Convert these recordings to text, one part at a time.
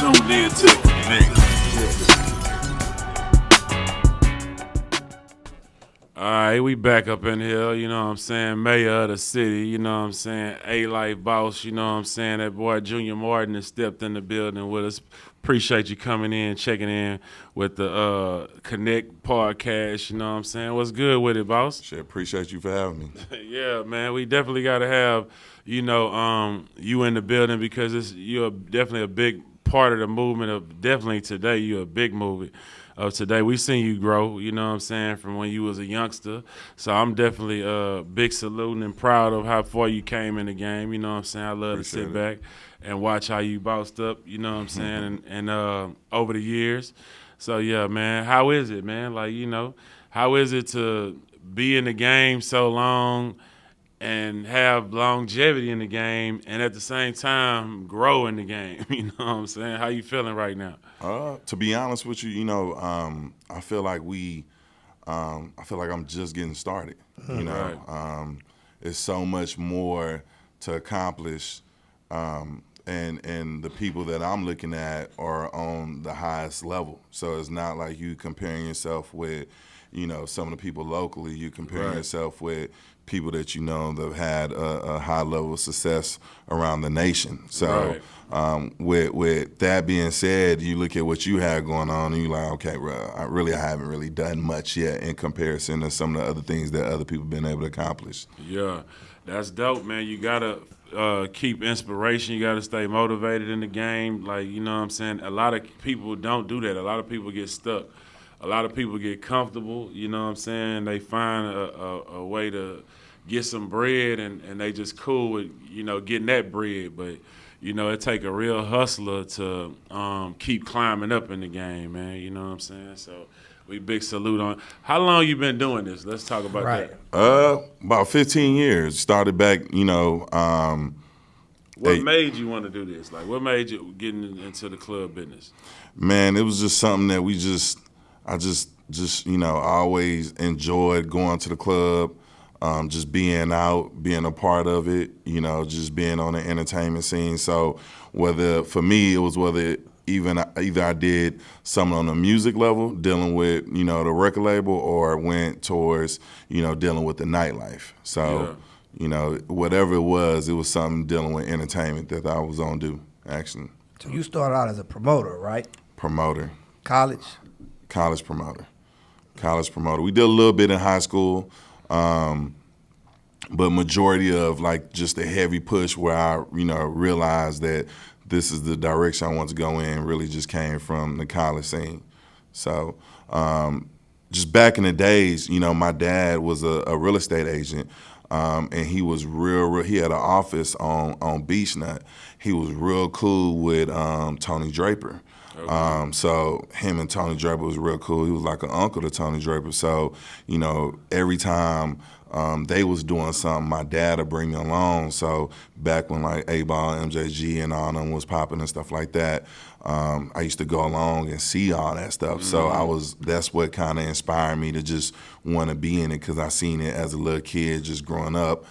tuned in to Connect. All right, we back up in here, you know what I'm saying, mayor of the city, you know what I'm saying, A-Life boss, you know what I'm saying, that boy Junior Martin has stepped in the building with us. Appreciate you coming in, checking in with the Connect podcast, you know what I'm saying. What's good with it, boss? Shit, appreciate you for having me. Yeah, man, we definitely got to have, you in the building because you're definitely a big part of the movement of definitely today. You're a big movement of today. We seen you grow, you know what I'm saying, from when you was a youngster. So I'm definitely big saluting and proud of how far you came in the game, you know what I'm saying. I love to sit back and watch how you bossed up, you know what I'm saying, and over the years. So, yeah, man, how is it, man? Like, how is it to be in the game so long and have longevity in the game and at the same time grow in the game? You know what I'm saying? How you feeling right now? To be honest with you, I feel like I'm just getting started. Right. It's so much more to accomplish, and the people that I'm looking at are on the highest level. So it's not like you comparing yourself with, some of the people locally. You comparing yourself with people that that have had a high level of success around the nation. So with that being said, you look at what you had going on and you're like, okay, bro, I haven't really done much yet in comparison to some of the other things that other people have been able to accomplish. Yeah, that's dope, man. You got to keep inspiration. You got to stay motivated in the game. Like, you know what I'm saying? A lot of people don't do that. A lot of people get stuck. A lot of people get comfortable, you know what I'm saying? They find a way to get some bread and they just cool with, getting that bread. But, it take a real hustler to keep climbing up in the game, man. You know what I'm saying? So we big salute on. How long you been doing this? Let's talk about that. About 15 years. Started back, What made you want to do this? Like, what made you get into the club business? Man, it was just something that I always enjoyed going to the club, just being out, being a part of it, just being on the entertainment scene. So whether either I did something on the music level, dealing with, the record label, or went towards, dealing with the nightlife. So, whatever it was something dealing with entertainment that I was on do, actually. So you started out as a promoter, right? Promoter. College promoter. We did a little bit in high school, but majority of like just a heavy push where I, realized that this is the direction I want to go in really just came from the college scene. So just back in the days, my dad was a real estate agent, and he was he had an office on Beach Nut. He was real cool with Tony Draper. Okay. So him and Tony Draper was real cool. He was like an uncle to Tony Draper. So, every time they was doing something, my dad would bring me along. So back when like A-Ball, MJG, and all them was popping and stuff like that, I used to go along and see all that stuff. Mm-hmm. So that's what kind of inspired me to just want to be in it, because I seen it as a little kid just growing up,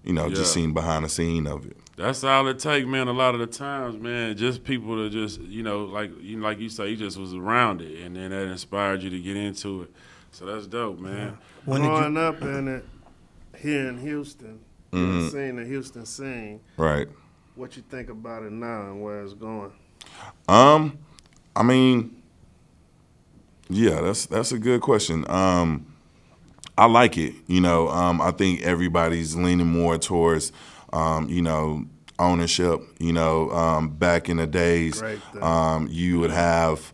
just seeing behind the scene of it. That's all it takes, man. A lot of the times, man, just people to just, like you say, you just was around it, and then that inspired you to get into it. So that's dope, man. Yeah. Growing up in it, here in Houston, seeing the Houston scene, right? What you think about it now and where it's going? I mean, yeah, that's a good question. I like it. I think everybody's leaning more towards ownership. Back in the days, you would have,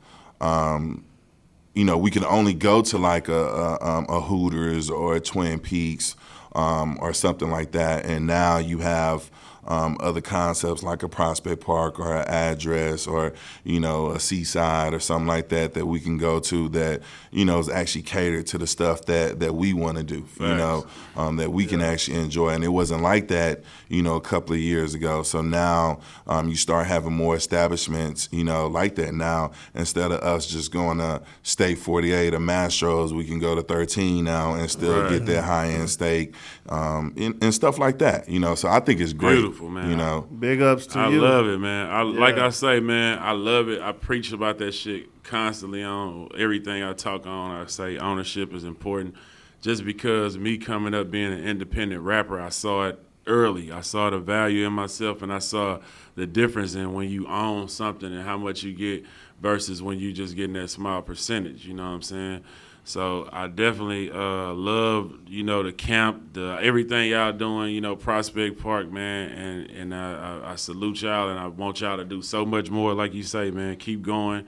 we could only go to like a Hooters or a Twin Peaks or something like that, and now you have other concepts like a Prospect Park or an Address or, a Seaside or something like that we can go to that, is actually catered to the stuff that we want to do, that we can actually enjoy. And it wasn't like that, a couple of years ago. So now you start having more establishments, like that now. Instead of us just going to Steak 48 or Mastro's, we can go to 13 now and still get that high-end steak and stuff like that, So I think it's great. beautiful, man. You know, Big ups to I you. love it, man. Like Yeah. I say, man, I love it. I preach about that shit constantly on everything I talk on. I say ownership is important. Just because me coming up being an independent rapper, I saw it early. I saw the value in myself, and I saw the difference in when you own something and how much you get versus when you just getting that small percentage. You know what I'm saying? So I definitely love, the camp, the everything y'all doing, Prospect Park, man, and I salute y'all, and I want y'all to do so much more, like you say, man. Keep going.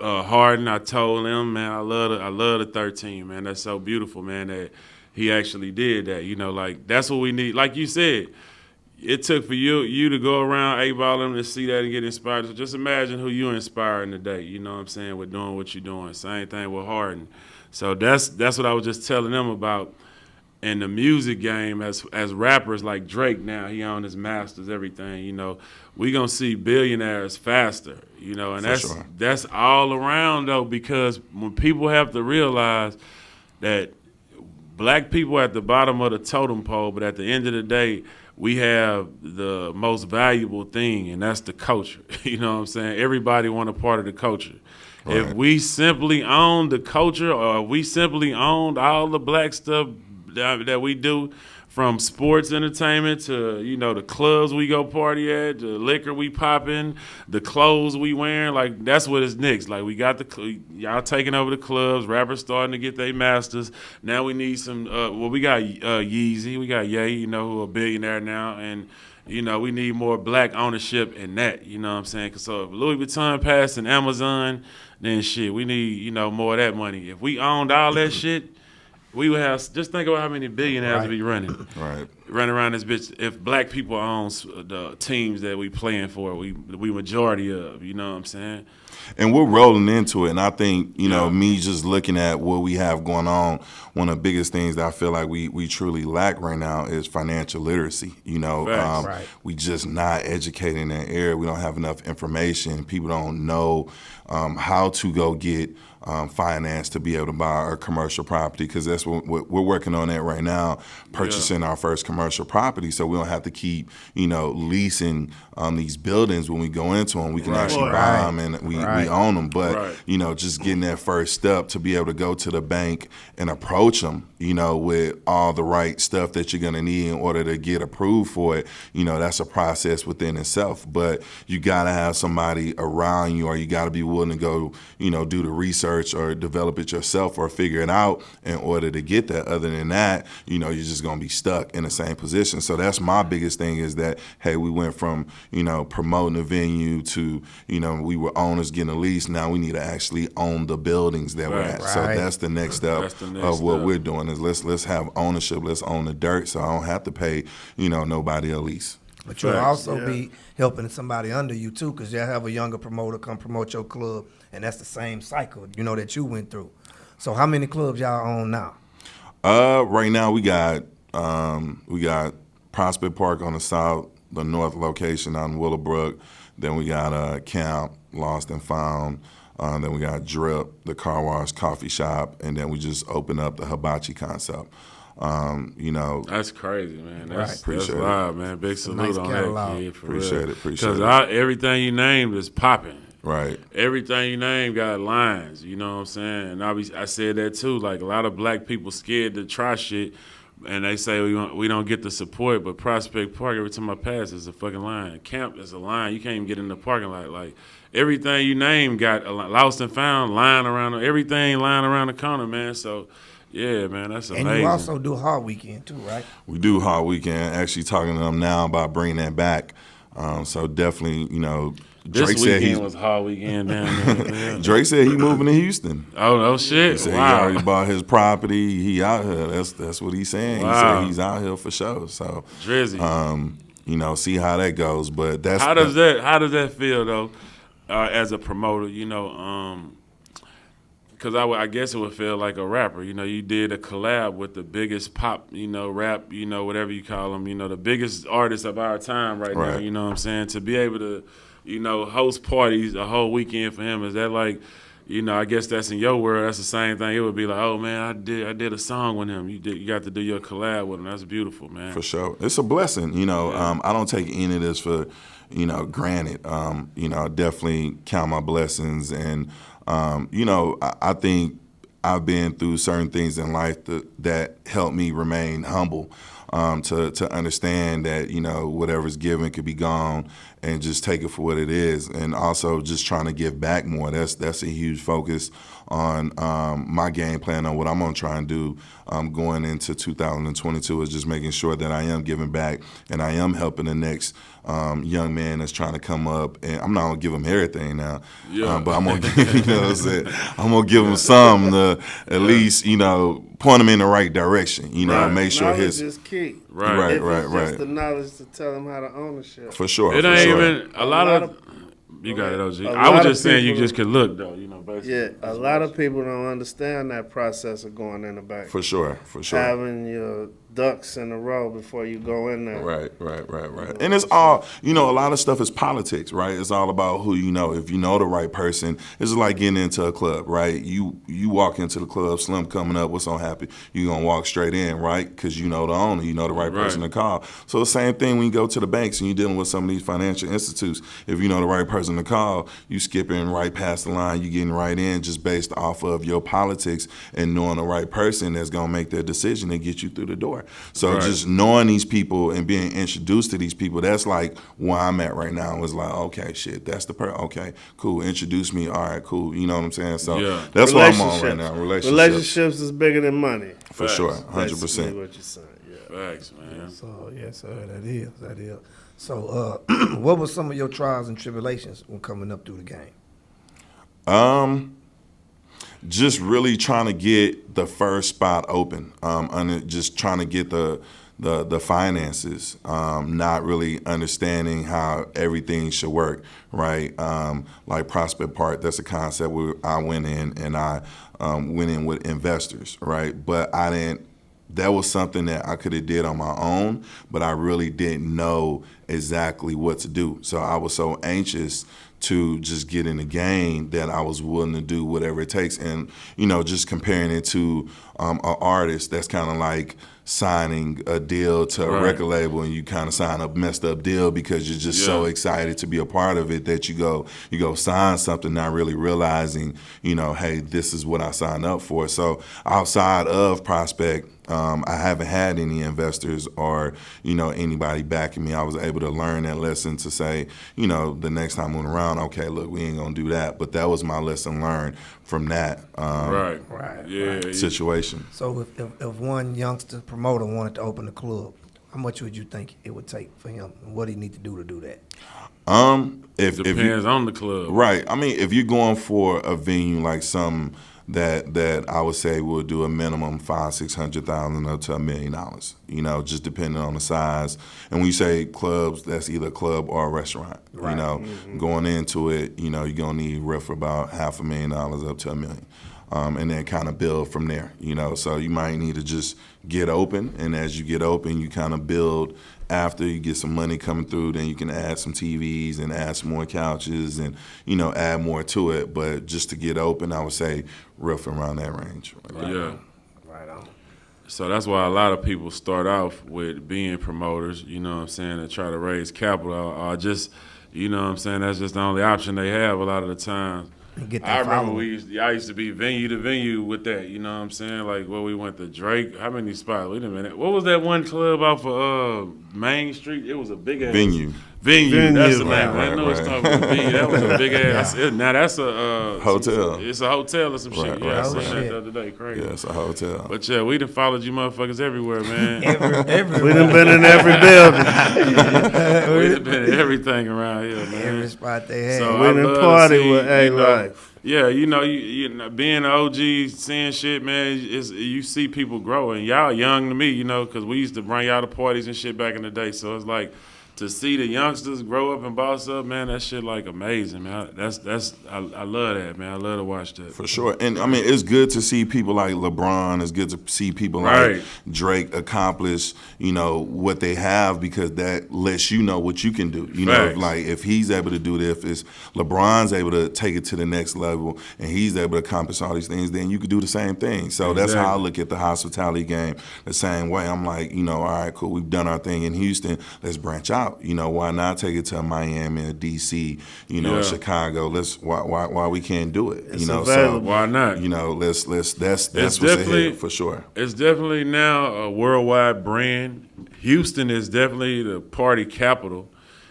Harden, I told him, man, I love the 13, man. That's so beautiful, man, that he actually did that. Like that's what we need. Like you said, it took for you to go around A-balling to see that and get inspired. So just imagine who you inspiring today. You know what I'm saying? With doing what you're doing. Same thing with Harden. So that's what I was just telling them about. In the music game, as rappers like Drake now, he on his masters, everything, we gonna see billionaires faster, and that's all around though, because when people have to realize that black people at the bottom of the totem pole, but at the end of the day, we have the most valuable thing, and that's the culture. You know what I'm saying? Everybody want a part of the culture. Right. If we simply own the culture, or we simply owned all the black stuff that we do, from sports entertainment to the clubs we go party at, the liquor we popping, the clothes we wearing, like that's what it's next. Like we got y'all taking over the clubs, rappers starting to get their masters. Now we need some. We got Yeezy, we got Ye, who a billionaire now, and we need more black ownership in that. You know what I'm saying? Cause so if Louis Vuitton passing Amazon, then shit, we need more of that money. If we owned all that shit, we would have. Just think about how many billionaires would be running around this bitch. If black people own the teams that we playing for, we majority of. You know what I'm saying? And we're rolling into it. And I think, me just looking at what we have going on, one of the biggest things that I feel like we truly lack right now is financial literacy. We just not educated in that area. We don't have enough information. People don't know how to go get finance to be able to buy a commercial property, because that's what we're working on that right now, purchasing our first commercial property, so we don't have to keep leasing these buildings when we go into them. We can actually buy them and we own them. But just getting that first step to be able to go to the bank and approach them with all the right stuff that you're going to need in order to get approved for it, that's a process within itself. But you got to have somebody around you, or you got to be willing to go do the research or develop it yourself or figure it out in order to get that. Other than that, you're just going to be stuck in the same position. So that's my biggest thing, is that, hey, we went from, promoting a venue to, we were owners getting a lease. Now we need to actually own the buildings that we're at. So that's the next step of what we're doing, is let's have ownership. Let's own the dirt, so I don't have to pay, nobody a lease. But you'll also be helping somebody under you too, because you'll have a younger promoter come promote your club, and that's the same cycle, that you went through. So how many clubs y'all own now? Right now we got Prospect Park on the north location out in Willowbrook. Then we got Camp, Lost and Found. Then we got Drip, the car wash coffee shop, and then we just opened up the hibachi concept. That's crazy, man. That's live, man. Big salute on that, kid. Appreciate it. Because everything you named is popping. Right. Everything you name got lines. You know what I'm saying? And I said that too. Like, a lot of black people scared to try shit, and they say we don't get the support. But Prospect Park, every time I pass, is a fucking line. Camp is a line. You can't even get in the parking lot. Like, everything you name got a Lost and Found line around. Everything lying around the corner, man. So. Yeah, man, that's amazing. And you also do Hard Weekend too, right? We do Hard Weekend. Actually talking to them now about bringing that back. So definitely, Drake said he was Hard Weekend down there. Drake said he moving to Houston. Oh, no shit. He said he already bought his property. He out here. That's what he's saying. Wow. He said he's out here for sure. So Drizzy. See how that goes. But that's how does that feel though, as a promoter? Because I guess it would feel like a rapper. You did a collab with the biggest pop, rap, whatever you call them, the biggest artist of our time right now. You know what I'm saying? To be able to, host parties a whole weekend for him, is that like, you know, I guess that's in your world. That's the same thing. It would be like, oh man, I did a song with him. You got to do your collab with him. That's beautiful, man. For sure. It's a blessing, you know. I don't take any of this for, you know, granted. You know, I definitely count my blessings. And, you know, I think I've been through certain things in life that helped me remain humble, to understand that, you know, whatever's given could be gone and just take it for what it is. And also just trying to give back more. That's a huge focus on my game plan on what I'm going to try and do going into 2022 is just making sure that I am giving back and I am helping the next young man that's trying to come up. And I'm not going to give him everything now, but I'm going to you know what I'm saying? I'm going to give him some to at least, you know, point him in the right direction, you know, make sure knowledge is key. Right. Just the knowledge to tell them how to ownership. For sure. It for ain't sure. even a lot of. You got it, OG. A I was lot of just saying you people- just could look though, you know. Basically. Yeah, a lot of people don't understand that process of going in the bank. For sure. Having your ducks in a row before you go in there. Right. And it's all, you know, a lot of stuff is politics, right? It's all about who you know. If you know the right person, it's like getting into a club, right? You walk into the club, Slim coming up, what's on happy? You're going to walk straight in, right? Because you know the owner, you know the right person to call. So the same thing when you go to the banks and you're dealing with some of these financial institutes. If you know the right person to call, you skipping right past the line, you getting right in just based off of your politics and knowing the right person that's going to make their decision and get you through the door. So just knowing these people and being introduced to these people, that's like where I'm at right now. It's like, okay, shit, that's the person. Okay, cool. Introduce me. All right, cool. You know what I'm saying? So that's what I'm on right now. Relationships is bigger than money. For sure, 100%. Basically what you're saying. Yeah. Facts, man. So yes, sir, that is. So, what were some of your trials and tribulations when coming up through the game? Just really trying to get the first spot open, and just trying to get the finances, not really understanding how everything should work, right? Like Prospect Park, that's a concept where I went in and I went in with investors, right? But I didn't. That was something that I could have did on my own, but I really didn't know exactly what to do. So I was so anxious to just get in the game that I was willing to do whatever it takes. And, you know, just comparing it to an artist, that's kind of like signing a deal to a record label and you kind of sign a messed up deal because you're just so excited to be a part of it that you go sign something not really realizing, you know, hey, this is what I signed up for. So outside of Prospect, I haven't had any investors or, you know, anybody backing me. I was able to learn that lesson to say, you know, the next time I'm around, okay, look, we ain't gonna do that. But that was my lesson learned from that situation. So if one youngster promoter wanted to open a club, how much would you think it would take for him? And what do he need to do that? Depends on the club. Right. I mean, if you're going for a venue like some that I would say will do a minimum $500,000-$600,000 up to $1 million. You know, just depending on the size. And when you say clubs, that's either a club or a restaurant. You know, going into it, you know, you're gonna need roughly about $500,000 up to $1 million. And then kind of build from there, you know. So you might need to just get open, and as you get open, you kind of build. After you get some money coming through, then you can add some TVs and add some more couches and, you know, add more to it. But just to get open, I would say roughly around that range. Right on. So that's why a lot of people start off with being promoters, you know what I'm saying, and try to raise capital or just, you know what I'm saying, that's just the only option they have a lot of the time. Get that I remember following. I used to be venue to venue with that, you know what I'm saying? Like where we went to Drake. How many spots? Wait a minute. What was that one club off of Main Street? It was a big ass Venue. That's the name. Right, I know it's right. talking about venue. That was a big ass. Now that's a Hotel. It's a hotel or some shit. Right, Yeah, I right, seen right. that the other day. Crazy. Yeah, it's a hotel. But yeah, we done followed you motherfuckers everywhere, man. We done been in every building. We done been in everything around here, man. Every spot they had. So We I done love to party see, with you know, A-Life. Yeah, you know, you know, being an OG, seeing shit, man, you see people grow. And y'all young to me, you know, because we used to bring y'all to parties and shit back in the day. So it's like to see the youngsters grow up and boss up, man, that shit like amazing, man. I love that, man. I love to watch that. For sure. And I mean, it's good to see people like LeBron. It's good to see people Right. like Drake accomplish, what they have, because that lets you know what you can do. Facts. Like if he's able to do this, if LeBron's able to take it to the next level and he's able to accomplish all these things, then you could do the same thing. So that's how I look at the hospitality game the same way. I'm like, all right, cool. We've done our thing in Houston. Let's branch out. Why not take it to Miami or DC, Chicago? Why we can't do it? It's So available. why not? That's what's definitely- ahead for sure. It's definitely now a worldwide brand. Houston is definitely the party capital,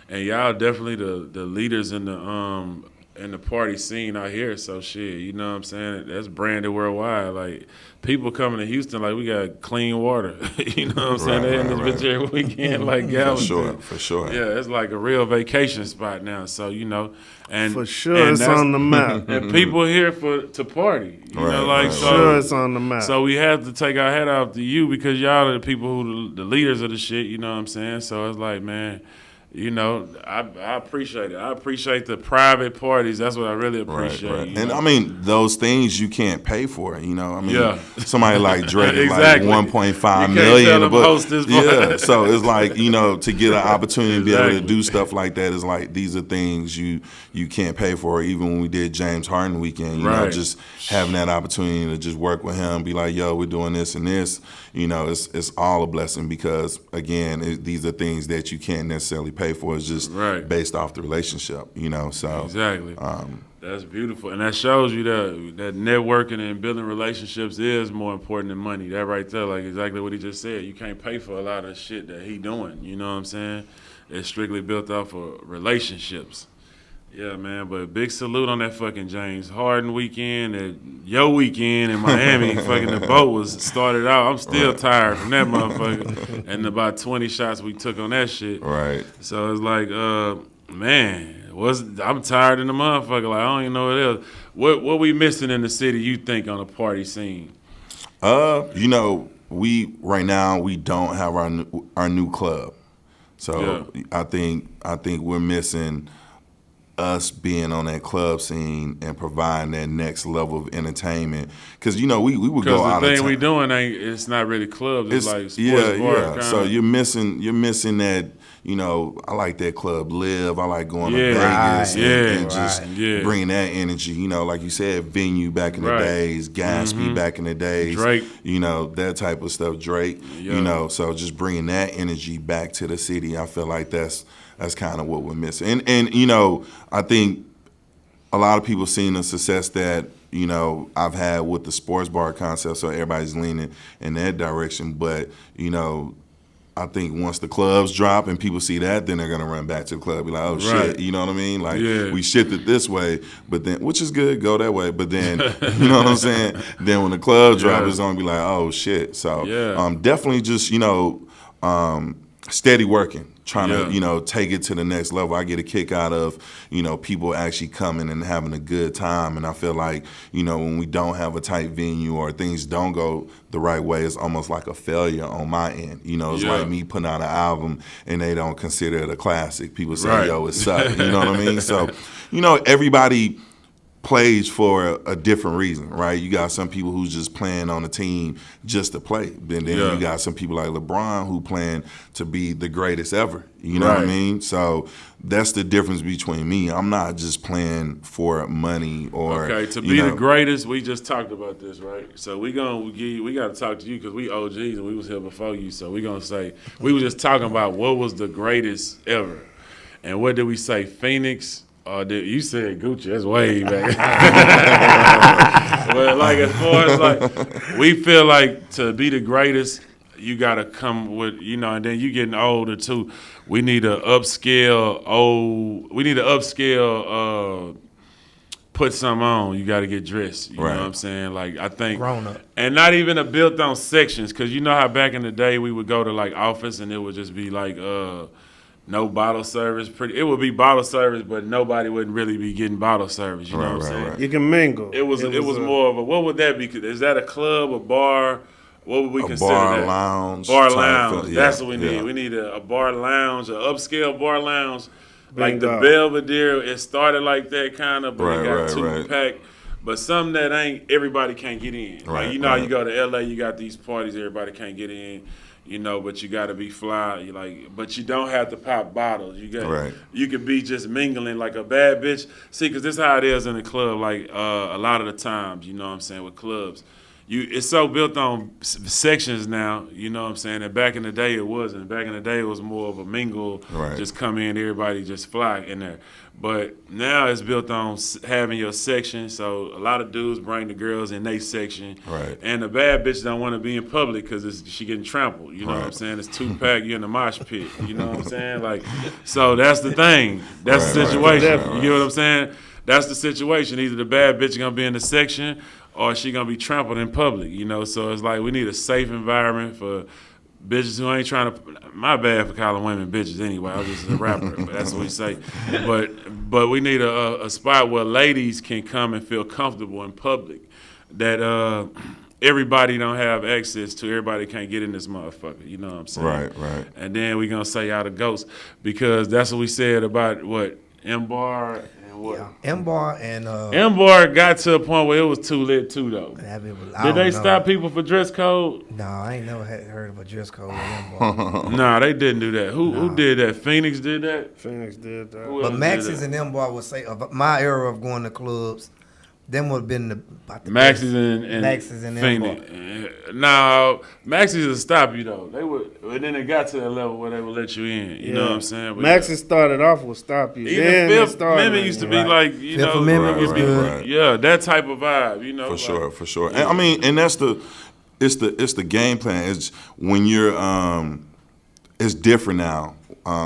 and y'all definitely the leaders in the party scene out here. So shit, you know what I'm saying? That's branded worldwide. Like people coming to Houston, like we got clean water. You know what I'm saying? They in this bitch every weekend, like gallons. For sure. Yeah, it's like a real vacation spot now. So and For sure, and it's that's- on the map. And people here to party. You know, Right, like right. so. Sure, it's on the map. So we have to take our hat off to you because y'all are the people who the leaders of the shit. You know what I'm saying? So it's like, man, I appreciate it. I appreciate the private parties. That's what I really appreciate. Right. you And know? I mean, those things you can't pay for. Yeah. Somebody like Drake is Exactly. like 1.5 You can't million. tell them but host this yeah, party. so it's like to get an opportunity to be able to Exactly. do stuff like that is like these are things you can't pay for. Even when we did James Harden weekend, Right. just having that opportunity to just work with him, be like, yo, we're doing this and this. It's all a blessing because again, these are things that you can't necessarily pay for. It's just Right. based off the relationship. So Exactly. That's beautiful, and that shows you that networking and building relationships is more important than money. That right there, like exactly what he just said. You can't pay for a lot of shit that he doing. You know what I'm saying? It's strictly built off of relationships. Yeah, man. But big salute on that fucking James Harden weekend. Your weekend in Miami, fucking the boat was started out. I'm still tired from that motherfucker, and about 20 shots we took on that shit. right. So it's like, man, I'm tired in the motherfucker. Like I don't even know what else. What we missing in the city? You think on a party scene? We right now we don't have our new club, so Yeah. I think we're missing us being on that club scene and providing that next level of entertainment. Because we would go Because out the of thing town. we doing it's not really clubs. It's like sports bar kinda. So you're missing that. I like that club live. I like going to Yeah. Vegas Right. and Yeah. just Right. Yeah. bringing that energy. Like you said, venue back in the Right. days, Gatsby back in the days, Drake. that type of stuff. Drake, Yeah. So just bringing that energy back to the city. I feel like that's kind of what we're missing. And I think a lot of people seen the success that I've had with the sports bar concept, so everybody's leaning in that direction. But I think once the clubs drop and people see that, then they're gonna run back to the club, be like, oh Right. shit, you know what I mean? Like Yeah. we shifted this way, but then which is good, go that way. But then you know what I'm saying? Then when the club drop, Yeah. it's gonna be like, oh shit. So Yeah. definitely just steady working. Trying Yeah. to, take it to the next level. I get a kick out of, people actually coming and having a good time. And I feel like, when we don't have a tight venue or things don't go the right way, it's almost like a failure on my end. It's Yeah. like me putting out an album and they don't consider it a classic. People say, Right. yo, it sucked. You know what I mean? So, everybody plays for a different reason, right? You got some people who's just playing on a team just to play. Then Yeah. you got some people like LeBron who plan to be the greatest ever. You know what I Right. mean? So that's the difference between me. I'm not just playing for money or Okay, to be the greatest, we just talked about this, right? So we got to talk to you because we OGs and we was here before you. So we gonna say we were just talking about what was the greatest ever, and what did we say? Phoenix. You said Gucci. That's way back. But like as far as like, we feel like to be the greatest, you gotta come with and then you getting older too. We need to upscale. Put something on. You got to get dressed. You know Right. what I'm saying? Like I think, Grown up. and not even a built on sections because you know how back in the day we would go to like office and it would just be like no bottle service. It would be bottle service, but nobody wouldn't really be getting bottle service. You know what I'm saying? Right. You can mingle. It was more of a, what would that be? Is that a club, a bar? what would we A consider bar that? lounge. Bar type lounge. feel- That's yeah, what we need. yeah. We need a bar lounge, an upscale bar lounge. Like the Bingo. Belvedere, it started like that kind of, but Right, it got right, too right. packed. But something that ain't everybody can't get in. Right, Like you know, how right. you go to LA, you got these parties everybody can't get in. You know, but you got to be fly. You like, but you don't have to pop bottles. You got, Right. you could be just mingling like a bad bitch. See, because this is how it is in the club. Like a lot of the times, you know what I'm saying, with clubs. It's so built on sections now, you know what I'm saying? And back in the day, it wasn't. Back in the day, it was more of a mingle, Right. just come in, everybody just fly in there. But now it's built on having your section. So a lot of dudes bring the girls in their section. Right. And the bad bitch don't want to be in public because she getting trampled. You know what I'm Right. saying? It's 2-pack, you in the mosh pit. You know what I'm saying? Like, so that's the thing. That's the Right, right, situation. right, You get what I'm saying? That's the situation. Either the bad bitch going to be in the section or she gonna be trampled in public, you know. So it's like we need a safe environment for bitches who ain't trying to. My bad for calling women bitches anyway. I was just a rapper, but that's what we say. But we need a spot where ladies can come and feel comfortable in public. That everybody don't have access to. Everybody can't get in this motherfucker. You know what I'm saying? Right, right. And then we gonna say y'all the ghosts because that's what we said about what M-Bar and what. Yeah. M-Bar and M-Bar got to a point where it was too lit too though. Did they stop people for dress code? No, I ain't never heard of a dress code with M-Bar. Nah, they didn't do that. Who did that? Phoenix did that? Phoenix did that. Who But else Max's did and M-Bar would say, of my era of going to clubs, them would have been about the Max's best. and Max's and Phoenix. No, Max's will stop you though. They would, and then it got to that level where they would let you in. You know what I'm saying? But Max's started off with stop you. even Then Fifth it started Amendment used to be Right. like, you Fifth know, Amendment it'd was be- good. Right. Yeah, that type of vibe. You know, For like- sure, for sure. And I mean, and it's the game plan. It's when you're it's different now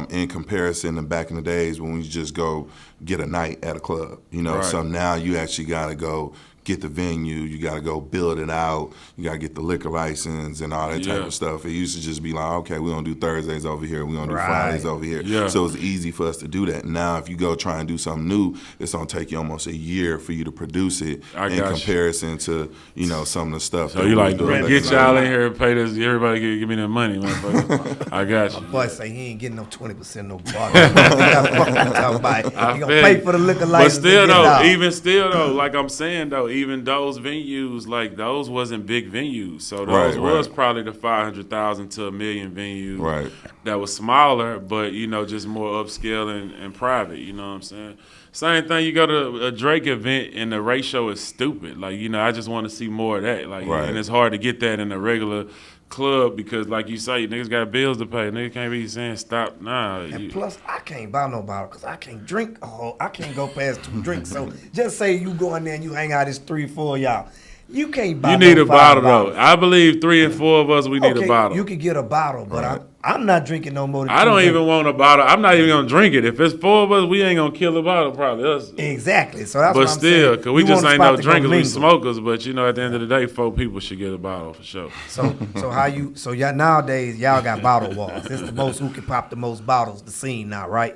in comparison to back in the days when we just go get a night at a club. You know, Right. so now you actually got to go get the venue. You got to go build it out. You got to get the liquor license and all that type Yeah. of stuff. It used to just be like, okay, we're going to do Thursdays over here. We're going to do Right. Fridays over here. Yeah. So it's easy for us to do that. Now, if you go try and do something new, it's going to take you almost a year for you to produce it I in got you. comparison to, you know, some of the stuff. So that you we like, do. get y'all in here and pay this. Everybody give me that money, motherfucker. I got you. Boy say he ain't getting no 20% no bar. He I gonna feel pay you. for the liquor But license. still and get though, out. even still though, like I'm saying though, even those venues, like those wasn't big venues. So those Right, was right. probably the 500,000 to $1 million venues. Right. That was smaller, but you know, just more upscale and private. You know what I'm saying? Same thing. You go to a Drake event and the ratio is stupid. Like you know, I just want to see more of that. Like, Right. and it's hard to get that in a regular club because, like you say, niggas got bills to pay. Niggas can't be saying stop. Nah. And plus, I can't buy no bottle because I can't drink. I can't go past 2 drinks. So just say you go in there and you hang out, it's 3, 4 of y'all. You can't buy. You need no a bottle bottles. though. I believe 3 and 4 of us, we need a bottle. You could get a bottle, but Right. I'm not drinking no more than I 2 don't drinks. even want a bottle. I'm not even gonna drink it. If it's 4 of us, we ain't gonna kill a bottle. Probably us. Exactly. So that's But what I'm still, saying. because we You just want a ain't spot no to go drinkers, we mingle. smokers. But you know, at the end of the day, 4 people should get a bottle for sure. So how you? So y'all nowadays y'all got bottle wars. It's the most who can pop the most bottles. The scene now, right?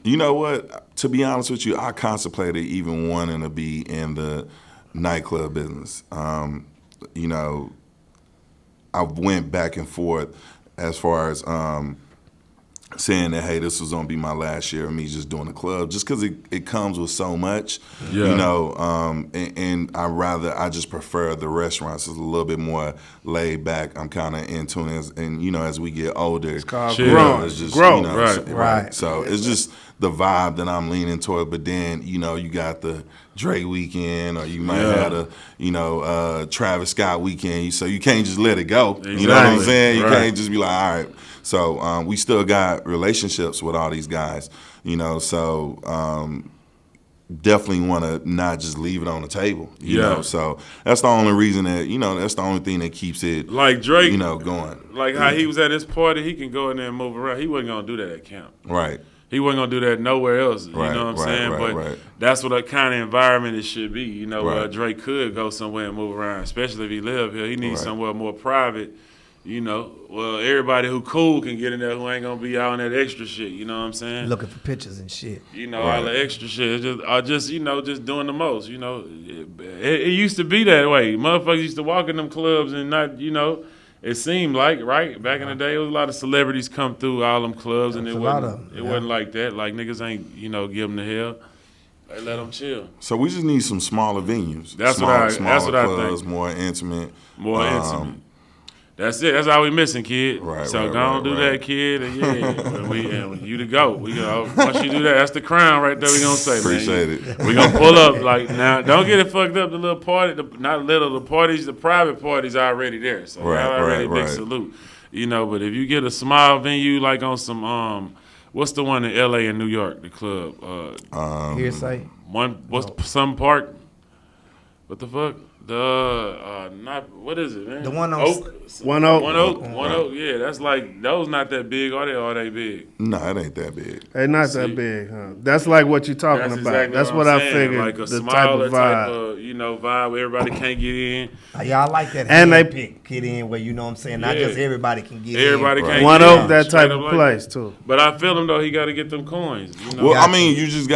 You know what? To be honest with you, I contemplated even wanting to be in the nightclub business. You know, I went back and forth as far as saying that, hey, this was gonna be my last year of me just doing the club, just because it comes with so much, Yeah. you know. And I just prefer the restaurants. It's a little bit more laid back. I'm kind of in tune, and you know, as we get older, it's called growth. It's just Growth. you know, Right. Right. So it's just the vibe that I'm leaning toward. But then, you know, you got the Drake weekend, or you might Yeah. have a, you know, Travis Scott weekend. So you can't just let it go. You know what I'm Exactly. saying? You Right. can't just be like, all right. So we still got relationships with all these guys, you know. So definitely want to not just leave it on the table, you Yeah. know. So that's the only reason that, you know, that's the only thing that keeps it, Like Drake, you know, going. like how he was at his party, he can go in there and move around. He wasn't gonna do that at camp. Right. He wasn't gonna do that nowhere else. You Right, know what I'm right, saying? right, But right. that's what a kind of environment it should be. You know, where Right. Drake could go somewhere and move around, especially if he live here. He needs Right. somewhere more private. You know, well, everybody who cool can get in there who ain't gonna be out on that extra shit. You know what I'm saying? Looking for pictures and shit. You know, all the extra shit. Just you know, just doing the most. You know, it used to be that way. Motherfuckers used to walk in them clubs and not, you know, it seemed like, right? Back in the day, it was a lot of celebrities come through all them clubs, and it wasn't like that. Like, niggas ain't, you know, give them the hell. They let them chill. So we just need some smaller venues. That's what I think. More intimate. More intimate. That's it. That's all we missing, kid. Right, so right, don't do that, kid. And and you the GOAT. We once you do that, that's the crown right there. We gonna say, appreciate man. it. We gonna pull up like now. Don't get it fucked up. The little party, the parties, the private parties are already there. So y'all already big salute. You know, but if you get a small venue like on some what's the one in L.A. and New York, the club? Hearsay. Some park? What the fuck? What is it, man? The one on Oak. One Oak. One Oak. Yeah, that's like those not that big, are they big? No, it ain't that big. They not that big, huh? That's like what you're talking That's about. exactly That's what I I'm figured. Like a the smaller type of vibe. you know, vibe where everybody can't get in. Y'all like that And they pick kid in where, you know what I'm saying? Not just everybody can get Everybody in. can't One get Oak, in. that type Straight of up place like too. But I feel him though. He got to get them coins. You know? Well, I mean, you just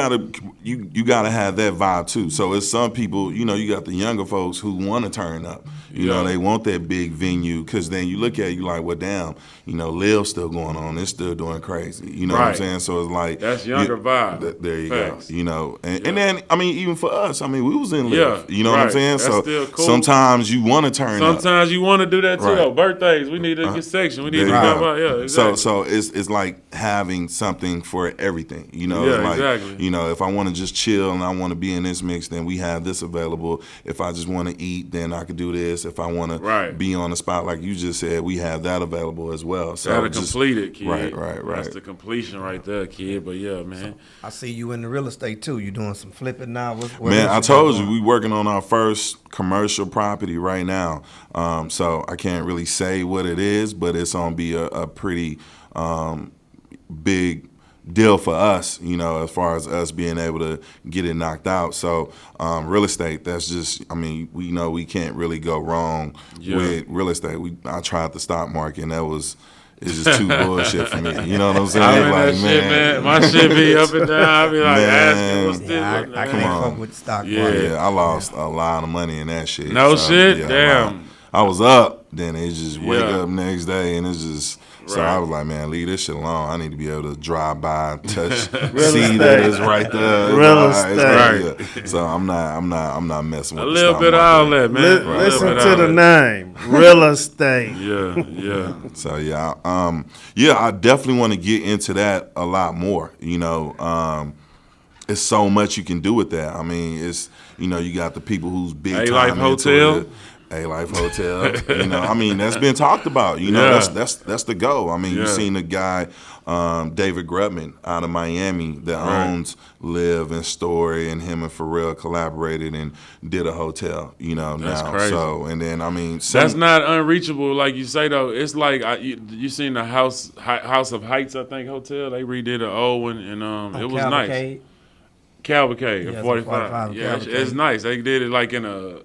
you gotta have that vibe too. So it's some people, you know, you got the younger folks who want to turn up. You know, they want that big venue because then you look at it, you like, well, damn, you know, Liv's still going on. It's still doing crazy. You know what I'm saying? So it's like that's younger vibe. There you Facts. go. You know, and then I mean, even for us, I mean, we was in Liv. You know what I'm saying? That's so still cool. sometimes you want to turn up. Sometimes you want to do that too. Though. Birthdays, we need a section. We need to go out. Yeah, exactly. So it's like having something for everything. You know, yeah, like, exactly. You know, if I want to just chill and I want to be in this mix, then we have this available. If I just want to eat, then I could do this. If I want to be on the spot, like you just said, we have that available as well. So gotta complete it, kid. Right. That's the completion right there, kid. But yeah, man. So, I see you in the real estate too. You doing some flipping now? Man, I told you we working on our first commercial property right now. So I can't really say what it is, but it's gonna be a pretty big deal for us, you know, as far as us being able to get it knocked out. So real estate, that's just, I mean, we know we can't really go wrong with real estate. I tried the stock market and it's just too bullshit for me. You know what I'm saying? I mean, like, that shit, man. My shit be up and down. I be like asking what's this. I can't fuck with the stock market. Yeah, I lost a lot of money in that shit. No shit? Yeah, damn. I was up, then it just wake up next day and it's just so I was like, man, leave this shit alone. I need to be able to drive by, touch, see that it's right there. Real estate. Right. So I'm not messing with a little bit of all that, man. Listen to the name, real estate. Yeah. So I definitely want to get into that a lot more. You know, it's so much you can do with that. I mean, it's, you know, you got the people who's big time Hotel. into it. A-Life Hotel, you know, I mean, that's been talked about, you know, that's the go. I mean, you've seen the guy, David Grubman out of Miami that owns Live and Story, and him and Pharrell collaborated and did a hotel, you know, that's now. Crazy. So, and then, I mean. That's not unreachable, like you say, though. It's like, you seen the House of Heights, I think, hotel? They redid an old one, and it was nice. Cavalcade, 45. Yeah, it's nice. They did it like in a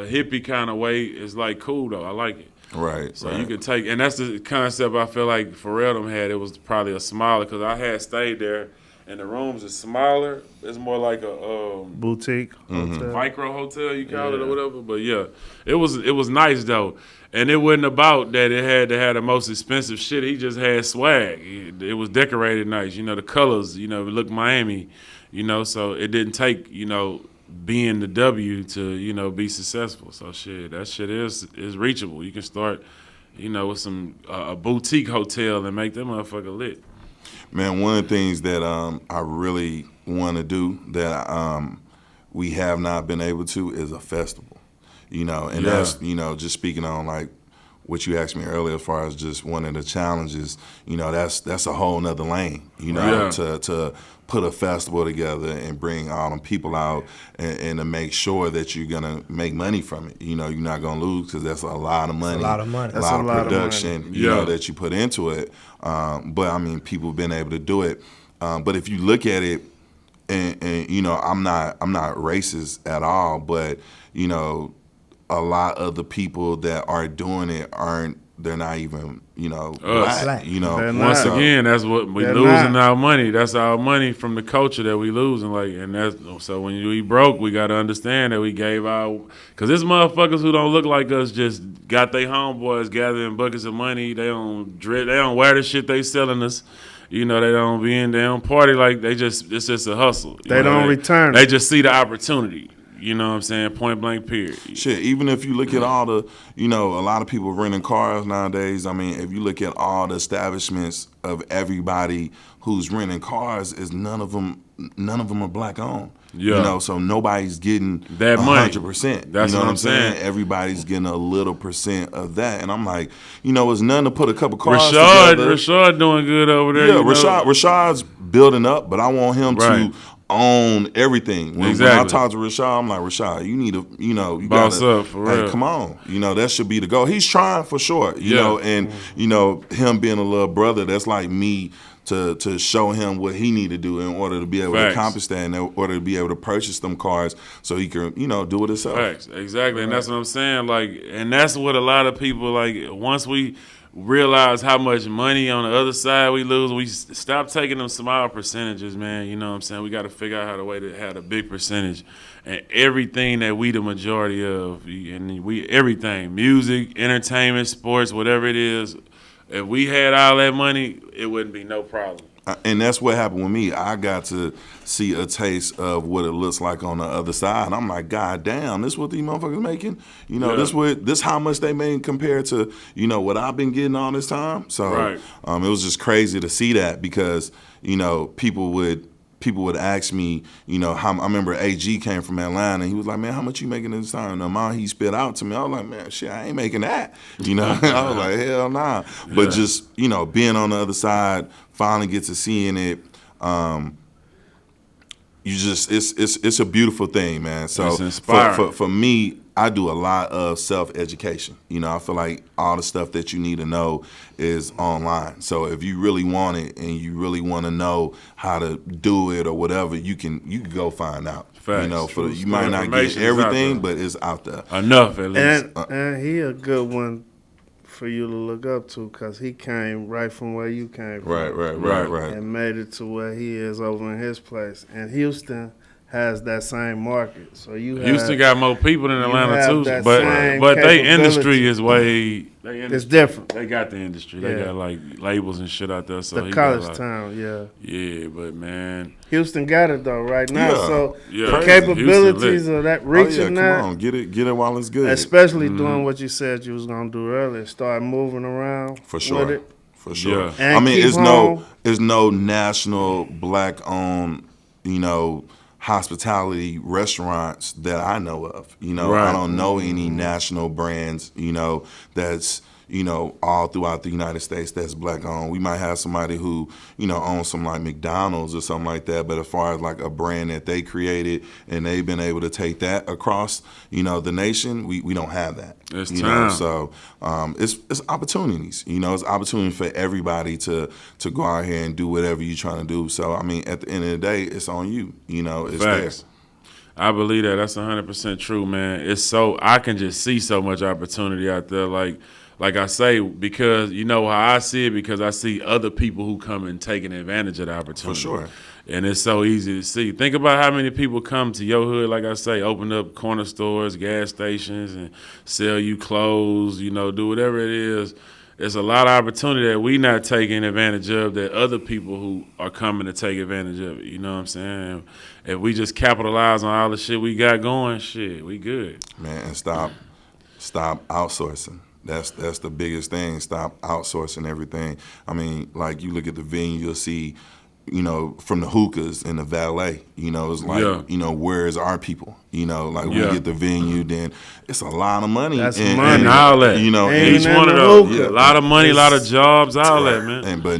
hippie kind of way. It's like cool though. I like it. Right. So you can take, and that's the concept I feel like Pharrell them had. It was probably a smaller because I had stayed there, and the rooms are smaller. It's more like a boutique hotel. Micro hotel, you call it or whatever. But yeah, it was nice though, and it wasn't about that. It had to have the most expensive shit. He just had swag. It was decorated nice. You know, the colors. You know, it looked Miami. You know, so it didn't take, you know, being the W to, you know, be successful. So that shit is reachable. You can start, you know, with some a boutique hotel and make that motherfucker lit. Man, one of the things that I really want to do that we have not been able to is a festival. You know, and that's, you know, just speaking on like what you asked me earlier as far as just one of the challenges, you know, that's a whole nother lane, you know, to put a festival together and bring all them people out and to make sure that you're going to make money from it. You know, you're not going to lose because that's a lot of money. That's a lot of money. A lot of production, you know, that you put into it. But, I mean, people have been able to do it. But if you look at it, and you know, I'm not racist at all, but, you know, a lot of the people that are doing it aren't they're not even, Us. black. They're Once not. again, that's what we They're losing not. our money. That's our money from the culture that we losing. And that's so when we broke, we got to understand that we gave our because there's motherfuckers who don't look like us just got their homeboys gathering buckets of money. They don't wear the shit they selling us. They don't party like it's just a hustle. They don't return They it. just see the opportunity. You know what I'm saying? Point blank, period. Shit, even if you look at all the, a lot of people renting cars nowadays. I mean, if you look at all the establishments of everybody who's renting cars, none of them are black owned. Yeah. So nobody's getting That money. 100%. That's you know what what I'm saying. Everybody's getting a little percent of that, and I'm like, it's nothing to put a couple cars Rashad together. doing good over there. Yeah, Rashad's building up, but I want him Right. to own everything. When I Exactly. talk to Rashad, I'm like, Rashad, you need to, you Boss gotta, up, for real. come on. That should be the goal. He's trying for sure, you Yeah. know, and, him being a little brother, that's like me to show him what he need to do in order to be able Facts. to accomplish that, in order to be able to purchase them cars so he can, do it himself. Facts, exactly, and that's what I'm saying. And that's what a lot of people once we realize how much money on the other side we lose, we stop taking them small percentages, man. You know what I'm saying? We got to figure out how to have a big percentage, and everything that we the majority of, and everything, music, entertainment, sports, whatever it is. If we had all that money, it wouldn't be no problem. And that's what happened with me. I got to see a taste of what it looks like on the other side. And I'm like, God damn, this what these motherfuckers making? Yeah. This how much they made compared to, what I've been getting all this time. So Right. It was just crazy to see that because, people would ask me, how I remember AG came from Atlanta and he was like, man, how much you making this time? The amount he spit out to me, I was like, man, shit, I ain't making that. I was like, hell nah. But just, being on the other side, finally get to seeing it, it's a beautiful thing, man. So It's inspiring. for me, I do a lot of self-education. I feel like all the stuff that you need to know is online. So if you really want it and you really want to know how to do it or whatever, you can go find out. Facts. You might not get Information is out everything, there. but it's out there. Enough, at least. And he a good one for you to look up to because he came right from where you came from. Right. And made it to where he is over in his place. And Houston has that same market. So Houston got more people than Atlanta have too, that but same they industry capability. is way. It's different. They got the industry. They Yeah. got labels and shit out there. So The he got, college town, yeah. Yeah, but man, Houston got it though right now. Yeah. So Yeah. the Crazy. capabilities Houston of that Oh yeah, reaching come that, on, get it while it's good. especially doing what you said you was gonna do earlier, start moving around For sure. with it. For sure. Yeah. And I mean, keep it's no national black owned, hospitality restaurants that I know of. Right. I don't know any national brands, that's, all throughout the United States that's black owned. We might have somebody who, owns some like McDonald's or something like that, but as far as like a brand that they created and they've been able to take that across, the nation, we don't have that. It's you time. know, so it's opportunities. It's opportunity for everybody to go out here and do whatever you're trying to do. So I mean, at the end of the day, it's on you. It's facts. I believe that. That's 100% true, man. I can just see so much opportunity out there. Like I say, because how I see it, because I see other people who come and taking advantage of the opportunity. For sure. And it's so easy to see. Think about how many people come to your hood, like I say, open up corner stores, gas stations, and sell you clothes, do whatever it is. There's a lot of opportunity that we not taking advantage of that other people who are coming to take advantage of it. You know what I'm saying? If we just capitalize on all the shit we got going, shit, we good. Man, and stop outsourcing. That's the biggest thing. Stop outsourcing everything. I mean, like you look at the venue, you'll see, from the hookahs and the valet, it's like, Yeah. Where's our people? We Yeah. get the venue, then it's a lot of money. That's and, money. And all that. Ain't Each in one of the those. hookah. A lot of money, a lot of jobs, all that, man. But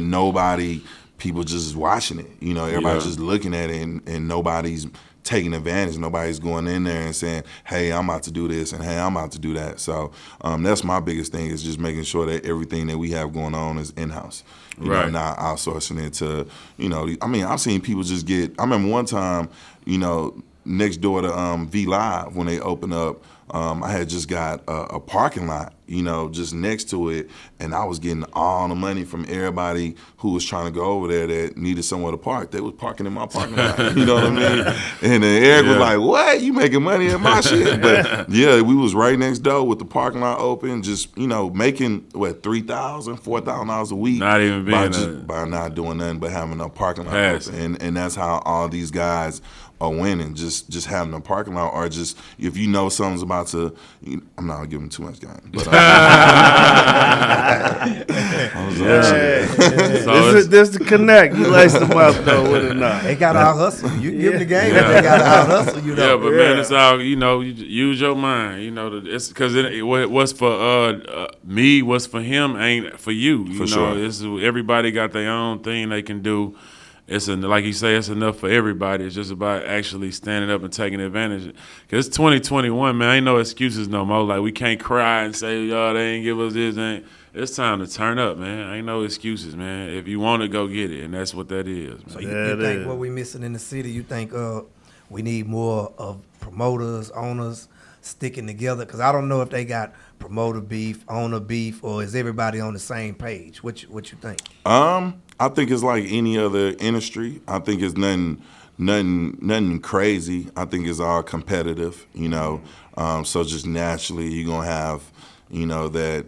people just watching it. Everybody's just looking at it, and nobody's taking advantage. Nobody's going in there and saying, hey, I'm about to do this, and hey, I'm about to do that. So that's my biggest thing, is just making sure that everything that we have going on is in-house. Right. Not outsourcing it to, I mean, I've seen people just I remember one time, next door to V Live when they opened up. I had just got a parking lot, just next to it, and I was getting all the money from everybody who was trying to go over there that needed somewhere to park. They was parking in my parking lot, you know what I mean? And then Eric was like, "What? You making money in my shit?" But yeah, we was right next door with the parking lot open, just making $3,000, $4,000 a week. Not even by not doing nothing but having a parking lot open, and that's how all these guys are winning, just having a parking lot, or just if something's about to, I'm not giving too much game, but this the connect. You lace them up though with it now. They got our hustle. You give them the game, but they got our hustle. Yeah, but man, it's all use your mind. It's because what's for me, what's for him ain't for you. For sure. It's everybody got their own thing they can do. Like you say, it's enough for everybody. It's just about actually standing up and taking advantage. Because it's 2021, man. Ain't no excuses no more. Like, we can't cry and say, y'all, they ain't give us this. It's time to turn up, man. Ain't no excuses, man. If you want to, go get it, and that's what that is, man. So you think what we missing in the city, you think we need more of promoters, owners sticking together? Because I don't know if they got promoter beef, owner beef, or is everybody on the same page? What you think? I think it's like any other industry. I think it's nothing crazy. I think it's all competitive, So just naturally you're gonna have, that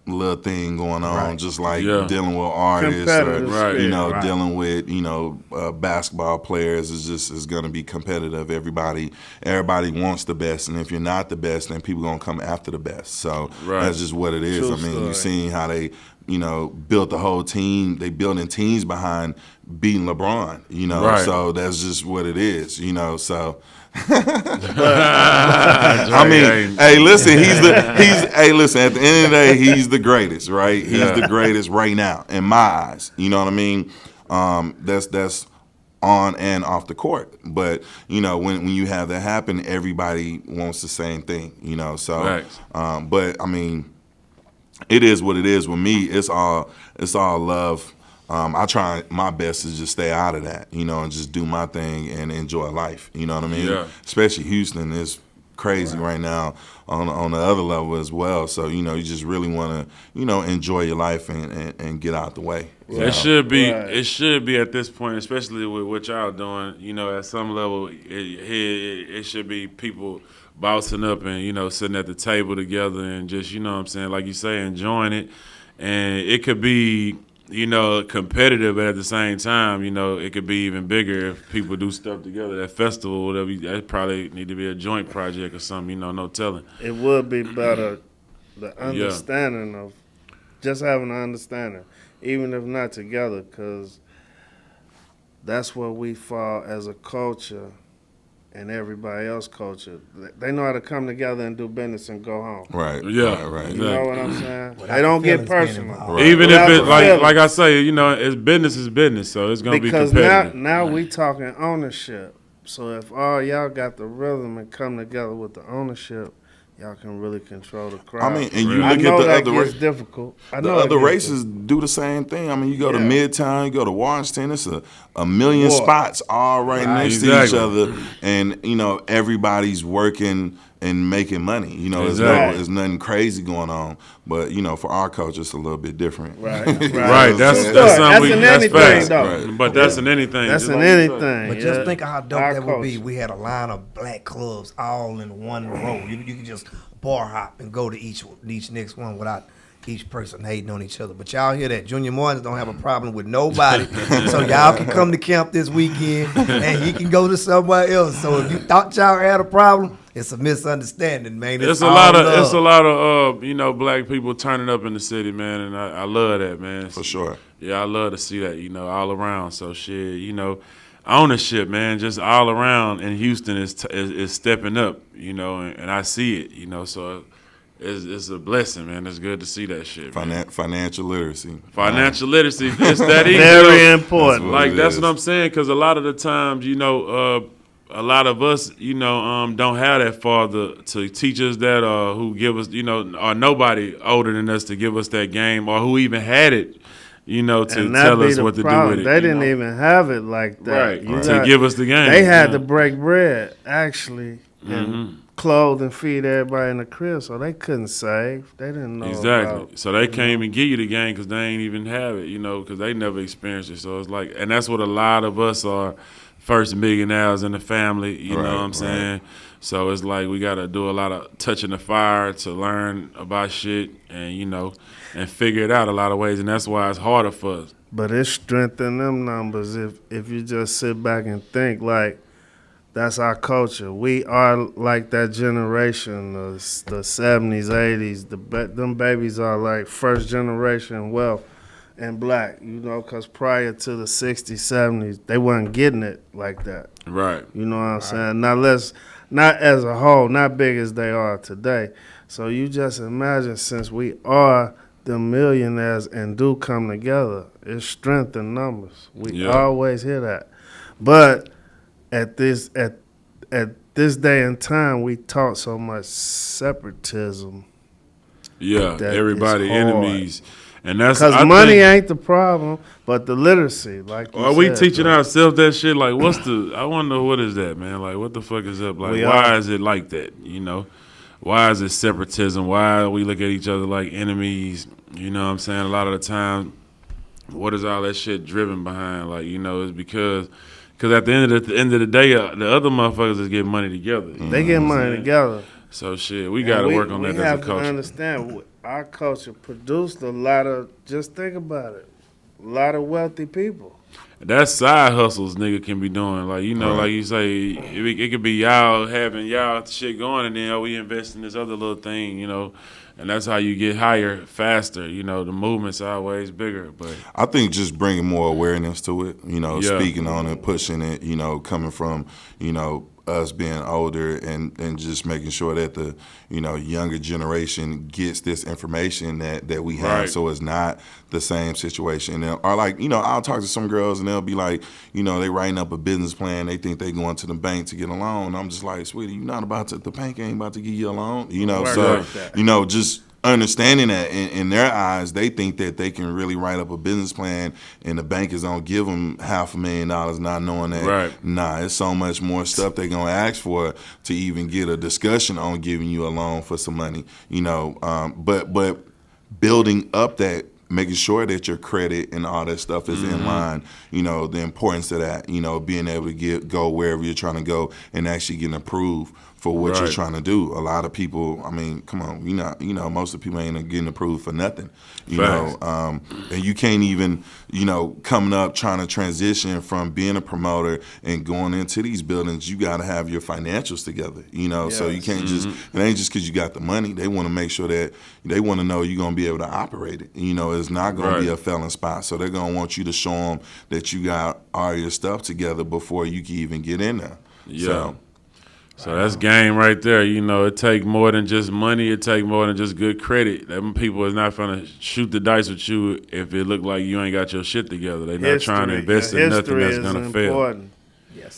little thing going on, just like dealing with artists or dealing with basketball players is gonna be competitive. Everybody wants the best, and if you're not the best, then people gonna come after the best. So that's just what it is. True I mean, story. you've seen how they built the whole team. They building teams behind beating LeBron, So that's just what it is, So I mean, hey, listen, listen, at the end of the day, he's the greatest, right? He's the greatest right now in my eyes. You know what I mean? That's on and off the court. But, when you have that happen, everybody wants the same thing, So but I mean, it is what it is. With me, it's all love. I try my best to just stay out of that, and just do my thing and enjoy life. You know what I mean? Yeah. Especially Houston is crazy right now on the other level as well. So you just really want to enjoy your life and get out the way. It should be. It should be at this point, especially with what y'all doing. At some level, it should be people bossing up and sitting at the table together and just what I'm saying, like you say, enjoying it. And it could be competitive, but at the same time, it could be even bigger if people do stuff together. That festival, whatever, that probably need to be a joint project or something. No telling. It would be better the understanding of just having an understanding, even if not together, because that's where we fall as a culture. And everybody else culture, they know how to come together and do business and go home. Right. Yeah. Right. You know what I'm saying? They don't get personal. Right. Even if it like I say, it's business is business, so it's gonna be competitive. Because now we talking ownership. So if all y'all got the rhythm and come together with the ownership, y'all can really control the crowd. I mean, and you I look know at the that other gets races. difficult. The other races do the same thing. I mean, you go to Midtown, you go to Washington. It's a million spots all right next to each other, and everybody's working and making money. There's nothing crazy going on. But for our culture, it's a little bit different. Right. That's something that's facts. But that's in anything. That's in anything. But just think of how dope that would be. We had a line of black clubs all in one row. You could just bar hop and go to each next one without each person hating on each other. But y'all hear that? Junior Mornings don't have a problem with nobody. So y'all can come to camp this weekend and he can go to somewhere else. So if you thought y'all had a problem, it's a misunderstanding, man. It's a lot of black people turning up in the city, man, and I love that, man. For sure. Yeah, I love to see that, all around. So shit, ownership, man, just all around in Houston is stepping up, and I see it, so it's a blessing, man. It's good to see that shit. Financial literacy. Financial literacy, it's that easy. Very important. That's what I'm saying, because a lot of the times, a lot of us, don't have that father to teach us that, who give us, or nobody older than us to give us that game, or who even had it, you know, to And that tell be us the what to do problem. with it. They you didn't know? even have it like that. Right. You To got- give us the game. They had yeah. to break bread, actually, Mm-hmm. and clothe and feed everybody in the crib, so they couldn't save. They didn't know Exactly. about, So they can't even give you the game because they ain't even have it, you know, because they never experienced it. So it's like, and that's what a lot of us are, first millionaires in the family, you know what I'm saying? So it's like we got to do a lot of touching the fire to learn about shit and, you know, and figure it out a lot of ways. And that's why it's harder for us. But it strengthened them numbers if you just sit back and think like that's our culture. We are like that generation, the 70s, 80s. Them babies are like first generation wealth and black, you know, because prior to the 60s, 70s, they weren't getting it like that. Right. You know what I'm saying? Not as a whole, not big as they are today. So you just imagine, since we are the millionaires and do come together, it's strength in numbers. We always hear that. But at this day and time, we taught so much separatism. Yeah, that everybody is hard. enemies. And that's Because I money think, ain't the problem, but the literacy, like you are we said, teaching bro. ourselves that shit? Like, I wonder what is that, man? Like, what the fuck is up? Like, why is it like that? You know, why is it separatism? Why we look at each other like enemies? You know what I'm saying? A lot of the time, what is all that shit driven behind? Like, you know, it's because at the end of the day, the other motherfuckers is getting money together. They get money together. So shit, we got to work on that as a We have to culture. understand, our culture produced a lot of, just think about it, a lot of wealthy people. That's side hustles nigga can be doing. Like, you know, like you say, it could be y'all having y'all shit going, and then we invest in this other little thing, you know, and that's how you get higher faster. You know, the movement's always bigger. But I think just bringing more awareness to it, you know, Yeah. speaking on it, pushing it, you know, coming from, you know, us being older and just making sure that the, you know, younger generation gets this information that we have, Right. so it's not the same situation. Or like, you know, I'll talk to some girls and they'll be like, you know, they writing up a business plan, they think they going to the bank to get a loan. I'm just like, sweetie, you not about to, the bank ain't about to give you a loan, you know. So, you know, just understanding that in their eyes, they think that they can really write up a business plan and the bank is gonna give them $500,000, not knowing that nah, it's so much more stuff they're gonna ask for to even get a discussion on giving you a loan for some money, you know. But building up that, making sure that your credit and all that stuff is in line, you know, the importance of that, you know, being able to go wherever you're trying to go and actually getting approved for what you're trying to do. A lot of people, I mean, come on, you know, most of the people ain't getting approved for nothing, you know, and you can't even, you know, coming up trying to transition from being a promoter and going into these buildings, you got to have your financials together, you know, so you can't just, it ain't just because you got the money. They want to make sure that they want to know you're going to be able to operate it. You know, it's not going to be a felon spot. So they're going to want you to show them that you got all your stuff together before you can even get in there. Yeah. So that's game right there. You know, it take more than just money. It take more than just good credit. Them people is not going to shoot the dice with you if it look like you ain't got your shit together. They're not trying to invest in nothing that's going to fail. Yes,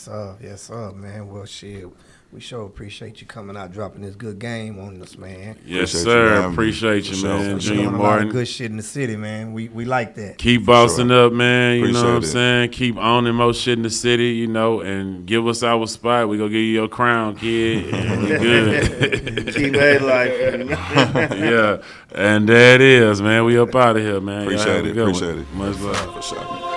sir, man. Well, shit, we sure appreciate you coming out, dropping this good game on us, man. Yes, sir. Appreciate you, man. Junior Doing a lot Martin. of good shit in the city, man. We like that. Keep bossing up, man. You know what I'm Appreciate it. saying? Keep owning more shit in the city, you know, and give us our spot. We gonna give you your crown, kid, and we good. Keep A life. Yeah, and there it is, man. We up out of here, man. Appreciate it. Much love. For sure.